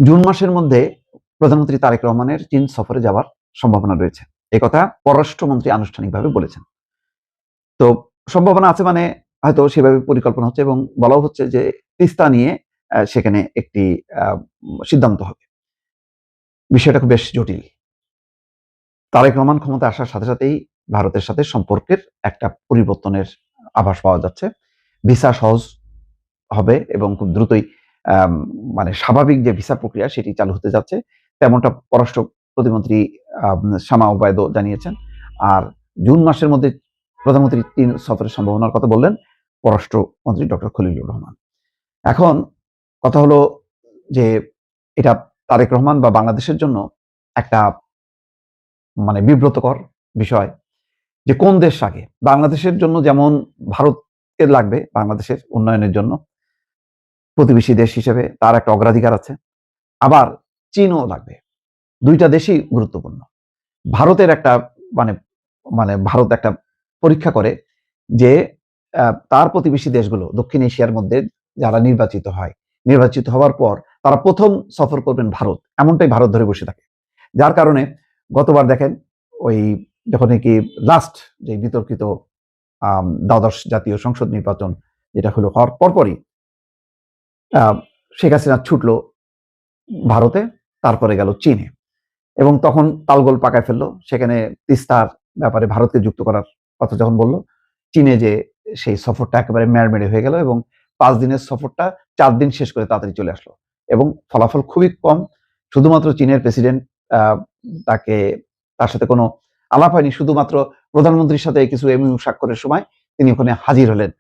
June মাসের মধ্যে প্রধানমন্ত্রী তারেক রহমানের চীন সফরে যাওয়ার সম্ভাবনা রয়েছে। একথা পররাষ্ট্রমন্ত্রী আনুষ্ঠানিকভাবে বলেছেন। তো সম্ভাবনা আছে মানে হয়তো সেভাবে পরিকল্পনা হচ্ছে এবং বলাও হচ্ছে যে তিস্তা নিয়ে সেখানে একটি সিদ্ধান্ত হবে। বিষয়টা খুব বেশ জটিল। তারেক রহমান ক্ষমতায় আসার সাথে সাথেই ভারতের সাথে সম্পর্কের একটা পরিবর্তনের আভাস পাওয়া যাচ্ছে। ভিসা সহজ হবে এবং খুব দ্রুতই মানে স্বাভাবিক যে ভিসা প্রক্রিয়া সেটি চালু হতে যাচ্ছে, তেমনটা পররাষ্ট্র প্রতিমন্ত্রী শামা ওবায়দও জানিয়েছেন। আর জুন মাসের মধ্যে প্রধানমন্ত্রী চীন সফরের সম্ভাবনার কথা বললেন পররাষ্ট্রমন্ত্রী ডক্টর খলিলুর রহমান। এখন কথা হলো যে এটা তারেক রহমান বা বাংলাদেশের জন্য একটা মানে বিব্রতকর বিষয় যে কোন দেশ আগে। বাংলাদেশের জন্য যেমন ভারতকে লাগবে বাংলাদেশের উন্নয়নের জন্য, প্রতিবেশী দেশ হিসেবে তার একটা অগ্রাধিকার আছে। আবার চীনও লাগবে। ২ টা দেশই গুরুত্বপূর্ণ। ভারতের একটা মানে মানে ভারত একটা পরীক্ষা করে যে তার প্রতিবেশী দেশগুলো দক্ষিণ এশিয়ার মধ্যে যারা নির্বাচিত হয়, নির্বাচিত হওয়ার পর তারা ১ম সফর করবেন ভারত। এমনটাই ভারত ধরে বসে থাকে। যার কারণে গতবার দেখেন ওই যখন নাকি লাস্ট যে বিতর্কিত দ্বাদশ জাতীয় সংসদ নির্বাচন যেটা হলো হওয়ার পরপরই শেখ হাসিনা ছুটল ভারতে, তারপরে গেল চীনে এবং তখন তালগোল পাকায় ফেললো। সেখানে তিস্তার ব্যাপারে ভারতকে যুক্ত করার কথা যখন বলল, চীনে যে সেই সফরটা একেবারে মেড়মেড়ে হয়ে গেল এবং ৫ দিনের সফরটা ৪ দিন শেষ করে তাড়াতাড়ি চলে আসলো এবং ফলাফল খুবই কম। শুধুমাত্র চীনের প্রেসিডেন্ট তার সাথে কোনো আলাপ হয়নি, শুধুমাত্র প্রধানমন্ত্রীর সাথে কিছু এমইউ স্বাক্ষরের সময় তিনি ওখানে হাজির হলেন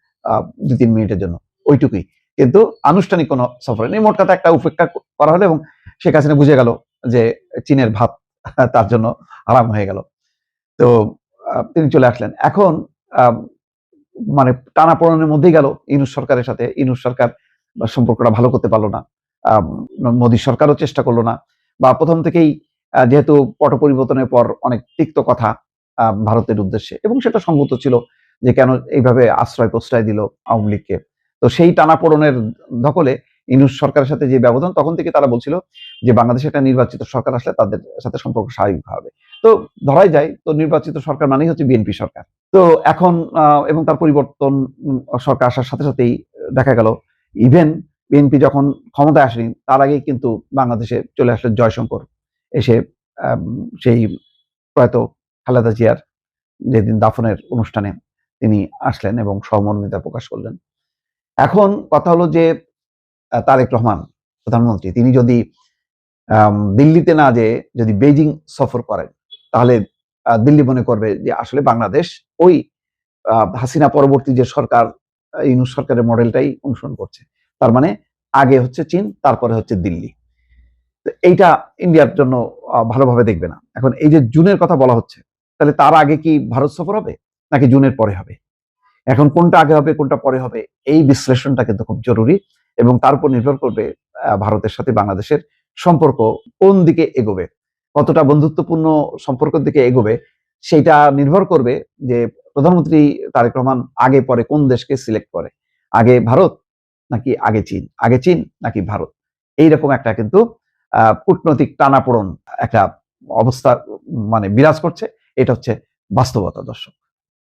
২-৩ মিনিটের জন্য, ওইটুকুই। কিন্তু আনুষ্ঠানিক কোনো সফর নেই। মোট কথা একটা উপেক্ষা করা হলো এবং শেখ হাসিনা বুঝে গেল যে চীনের ভাত তার জন্য আরাম হয়ে গেল। তো তিনি চলে আসলেন। এখন মানে টানাপোড়েনের মধ্যেই গেল ইউনূস সরকারের সাথে। ইউনূস সরকার সম্পর্কটা ভালো করতে পারল না। মোদী সরকারও চেষ্টা করলো না, বা প্রথম থেকেই যেহেতু পট পরিবর্তনের পর অনেক তিক্ত কথা ভারতের উদ্দেশ্যে, এবং সেটা সঙ্গত ছিল যে কেন এইভাবে আশ্রয় প্রশ্রয় দিল আওয়ামী লীগকে। তো সেই টানাপোড়েনের ধকলে ইউনূস সরকারের সাথে যে ব্যবধান, তখন থেকে তারা বলছিল যে বাংলাদেশে একটা নির্বাচিত সরকার আসলে তাদের সাথে সম্পর্ক স্বাভাবিক হবে। তো ধরাই যায়, তো নির্বাচিত সরকার মানেই হচ্ছে বিএনপি সরকার। তো এখন এবং তার পরিবর্তন সরকার আসার সাথে সাথেই দেখা গেল ইভেন বিএনপি যখন ক্ষমতায় আসেনি তার আগেই কিন্তু বাংলাদেশে চলে আসলেন জয়শঙ্কর, এসে সেই প্রয়াত খালেদা জিয়ার যেদিন দাফনের অনুষ্ঠানে তিনি আসলেন এবং সহমর্মিতা প্রকাশ করলেন। এখন কথা হলো যে তারেক রহমান প্রধানমন্ত্রী তিনি যদি দিল্লিতে না যেয়ে যদি বেইজিং সফর করেন, তাহলে দিল্লি মনে করবে যে আসলে বাংলাদেশ ওই হাসিনা পরবর্তী যে সরকার, ইউনূস সরকারের মডেলটাই অনুসরণ করছে। তার মানে আগে হচ্ছে চীন, তারপরে হচ্ছে দিল্লি। তো এইটা ইন্ডিয়ার জন্য ভালোভাবে দেখবে না। এখন এই যে জুনের কথা বলা হচ্ছে, তাহলে তার আগে কি ভারত সফর হবে নাকি জুনের পরে হবে? এখন কোনটা আগে হবে কোনটা পরে হবে, এই বিশ্লেষণটা কিন্তু খুব জরুরি এবং তার উপর নির্ভর করবে ভারতের সাথে বাংলাদেশের সম্পর্ক কোন দিকে এগোবে, কতটা বন্ধুত্বপূর্ণ সম্পর্কের দিকে এগোবে। সেইটা নির্ভর করবে যে প্রধানমন্ত্রী তারেক রহমান আগে পরে কোন দেশকে সিলেক্ট করে, আগে ভারত নাকি আগে চীন, আগে চীন নাকি ভারত। এইরকম একটা কিন্তু কূটনৈতিক টানাপোড়েন একটা অবস্থা মানে বিরাজ করছে। এটা হচ্ছে বাস্তবতা, দর্শক।